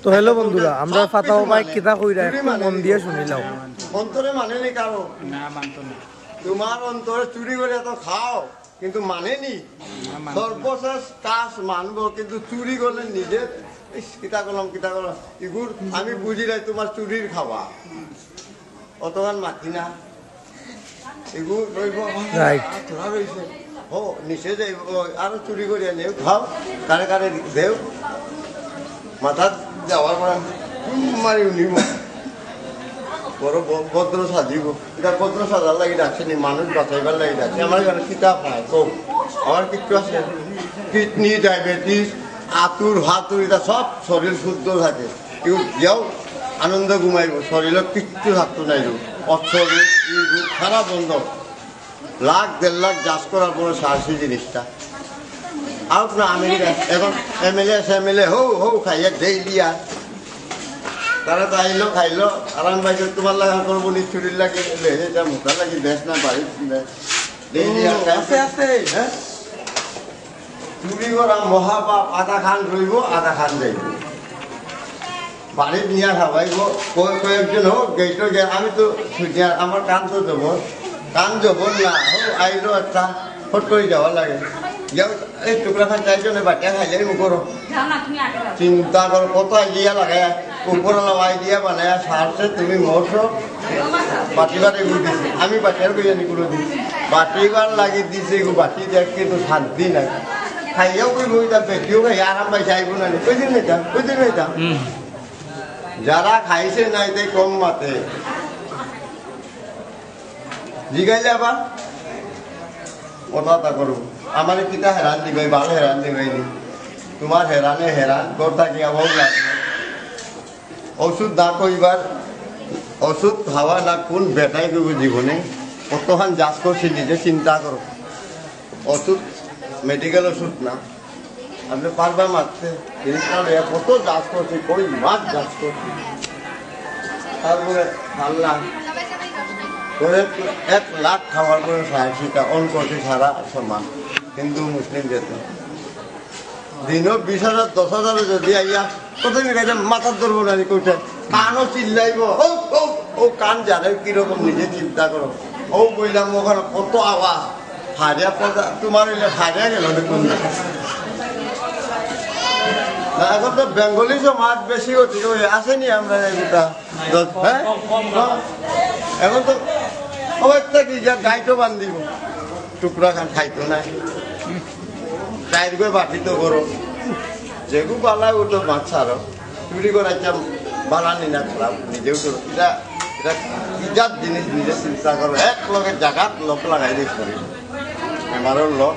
তো হ্যালো বন্ধুরা, আমরা ফাতাও ভাই কিতা কইরা একটু মন দিয়ে শুনিলাম। অন্তরে মানেনি কারো না মানতো না। তোমার অন্তরে চুরি করে তো খাও কিন্তু মানেনি। সর্বশেষ কাজ মানবো কিন্তু চুরি করলে নিজে কিতা করলাম ইগুর আমি বুঝি নাই তোমার চুরির খাওয়া অতগান মাতি না এগুর রইব তোরা রয়েছে ও নিচে যাইব আরো চুরি করিয়া নেও খাও কারে কারে দেও মাথার যাওয়ার পর মারি নিব বড় ভদ্র সাজিব এটা ভদ্র সাজার লাগি ডাকছেনি মানুষ বাঁচাইবার লাগি ডাকছে আমার এখানে কিতাব নাই কৌ আমার কিছু আছে কিডনি ডায়াবেটিস আতুর হাতুর এটা সব শরীর শুদ্ধ থাকে কেউ যাও আনন্দ ঘুমাইব শরীরের কিচ্ছু থাকতো নাই রোগ অর্থরোগ ই রোগ সারা বন্ধ লাখ দেড় লাখ যাচ করার পরে সাহসী জিনিসটা আর না আমেরিকা এখন এমএলএ হৌ খাইয়া ডেইলি আর তারা তো আইলো খাইলো আরাম পাইছে তোমার লাগা করবো নি চুরির লাগে এটা মোটা লাগি বেশ না বাড়ি ডেইলি আছে হ্যাঁ চুরি করা মহাপাপ আধা খান রইব আধা খান যাইব বাড়ির নিয়ে খাওয়াইব কয়েকজন হোক গেইটো গে আমি তো আমার কান তো দেবো কান যাব না আইলো একটা ফট করে যাওয়া লাগে যাও এই টুকরা খান চাইজনে বাটিয়া খাইলে করো চিন্তা করো কত আইডিয়া লাগে উপরওয়ালা আইডিয়া বানায় সারছে তুমি মরছো বাটিবার এগুলো দিছি আমি বাটিয়ার বিরিয়ানি করে দিচ্ছি বাটিবার লাগি দিছে এগুলো বাটি দেখ কিন্তু শান্তি নাই খাইয়াও কই বইটা বেটিও খাই আরাম পাইছে আইব না কইদিন নেই যারা খাইছে নাই তাই কম মাতে জিগাইলে আবার কথা করো আমার কিতা হেরান দিবাই ভালো হেরান দিবাই নি তোমার হেরানে হেরান করতা কি আবার লাগবে ওষুধ না কইবার ওষুধ খাওয়া না কোন বেটাই করব জীবনে কতখান যাচ করছি নিজে চিন্তা করো ওষুধ মেডিকেল ওষুধ না আপনি পারবা মারতে জিনিসটা কত যাচ করছি কই মাছ যাচ করছি তারপরে আল্লাহ 1 লাখ খাওয়ার পরে সাহসিকা অঙ্কটি সারা সমান হিন্দু মুসলিম যেত দিনও 20,000 10,000 যদি আইয়া প্রথমে গাইছে মাথার ধরবো না কইছে কানও চিল্লাইব ও কান জানে কিরকম নিজে চিন্তা করো ও বললাম ওখানে কত আওয়াজ হারিয়া পদা তোমার হারিয়া গেল দেখুন না এখন তো বেঙ্গলি সমাজ বেশি হচ্ছে আসেনি আমরা এগুলা হ্যাঁ এখন তো অবস্থা কি যা গাইতো বান্ধিব টুকরা খান খাইতো না চাইর করে বাটি তো করো যেগু বালা ও তো মাছ ছাড়ো চুরি করে বানানি না খারাপ নিজেও করো এটা ইজাত জিনিস নিজে চিন্তা করো এক লগে জায়গাত লোক লাগাই দিয়ে শরীর বেমারের লোক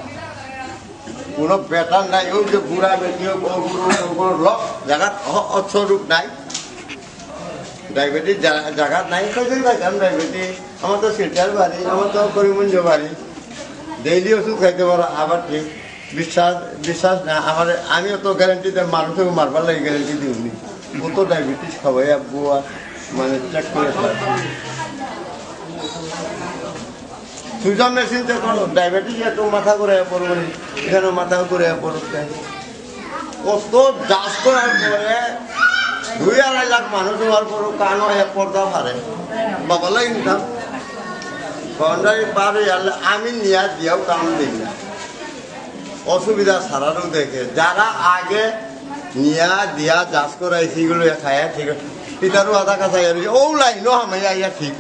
কোনো বেটার নাই ও যে বুড়া বেটি লোক জায়গাত অস্বরূপ নাই ডায়াবেটিস জায়গা নাই কইতেই পাইতাম ডায়াবেটিস আমার তো শিলচার বাড়ি আমার তো করিমগঞ্জ বাড়ি ডেইলি ওষুধ খাইতে পারো আবার ঠিক বিশ্বাস না আমার আমিও তো গ্যারেন্টি দেয় মানুষকে মারবার লাগে গ্যারেন্টি দিইনি ও তো ডায়াবেটিস খাবাই আব্বু মানে চেক করে সুইজার মেশিন চেক করো ডায়াবেটিস এত মাথা করে পড়বো এখানে মাথা করে পড়তে কত যাচ করার পরে 2-2.5 লাখ মানুষ হওয়ার পর কানও এক পর্দা পারে বাবা লাগে নিতাম বাউন্ডারি পার হয়ে গেলে আমি নিয়ে দিয়েও কাম দিই না অসুবিধা ছাড়ারও দেখে যারা আগে নিয়া দিয়া যাচ করাই সেগুলো খায় ঠিক আছে পিতারও আধা কাছা ও লাইনও হামাইয়া ইয়া ঠিক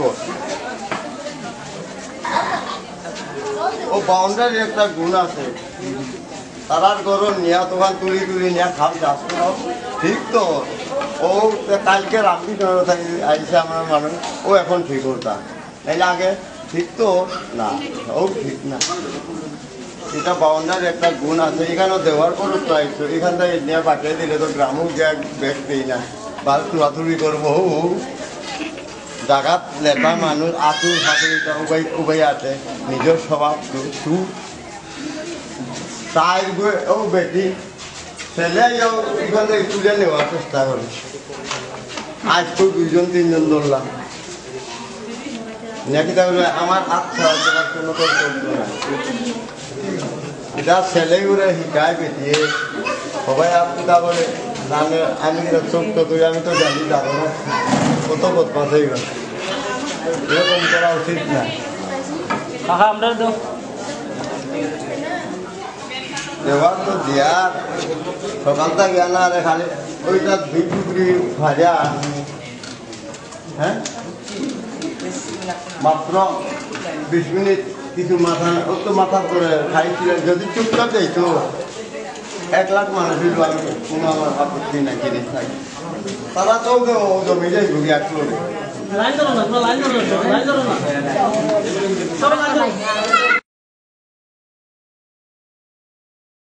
ও বাউন্ডারি একটা গুণ আছে তারার গরম নিয়া তোমার তুলি নিয়া খাও যাচ করাও ঠিক তো ও কালকে রামদি আইসে আমার মানুষ ও এখন ঠিক হতা নাইলে আগে ঠিক তো না ও ঠিক না এটা বাউন্ডারি একটা গুণ আছে এখানেও দেওয়ার পরও তো আইসো এখান থেকে নিয়ে পাঠিয়ে দিলে তো গ্রামও গিয়ে বেশ দিই না বা তুলাতুলি করবো জাগাত লেপা মানুষ আতুর হাতুরিটা উবাই আছে নিজের স্বভাব তু তাই ও বেটি ছেলে এখান থেকে তুলে নেওয়ার চেষ্টা করে আজ তো 2-3 ধরলাম নাকি তাহলে আমার হাত ছাড়া তোমার কোনো করতো না এটা ছেলেগুলো শিকায় বেটিয়ে সবাই আপনি তা বলে তাহলে আমি চোখ তো তুই আমি তো জানি যাবো না কত বদমাস হয়ে গেল এরকম করা উচিত না কাকা আমরা তো দেওয়ার তো দেয়ার সকালটা জ্ঞান আরে খালি ওইটা দুই টুকরি ভাজা হ্যাঁ মাত্র 20 মিনিট কিছু মাথা অত মাথা করে খাইছিলেন যদি চুপচাপ যাইতো 1 লাখ মানুষ হইল আমি কোনো আমার আপত্তি নাই জিনিস নাই তারা তো জমি যাই ঘুরি একলো লাইন ধরো না লাইন ধরো না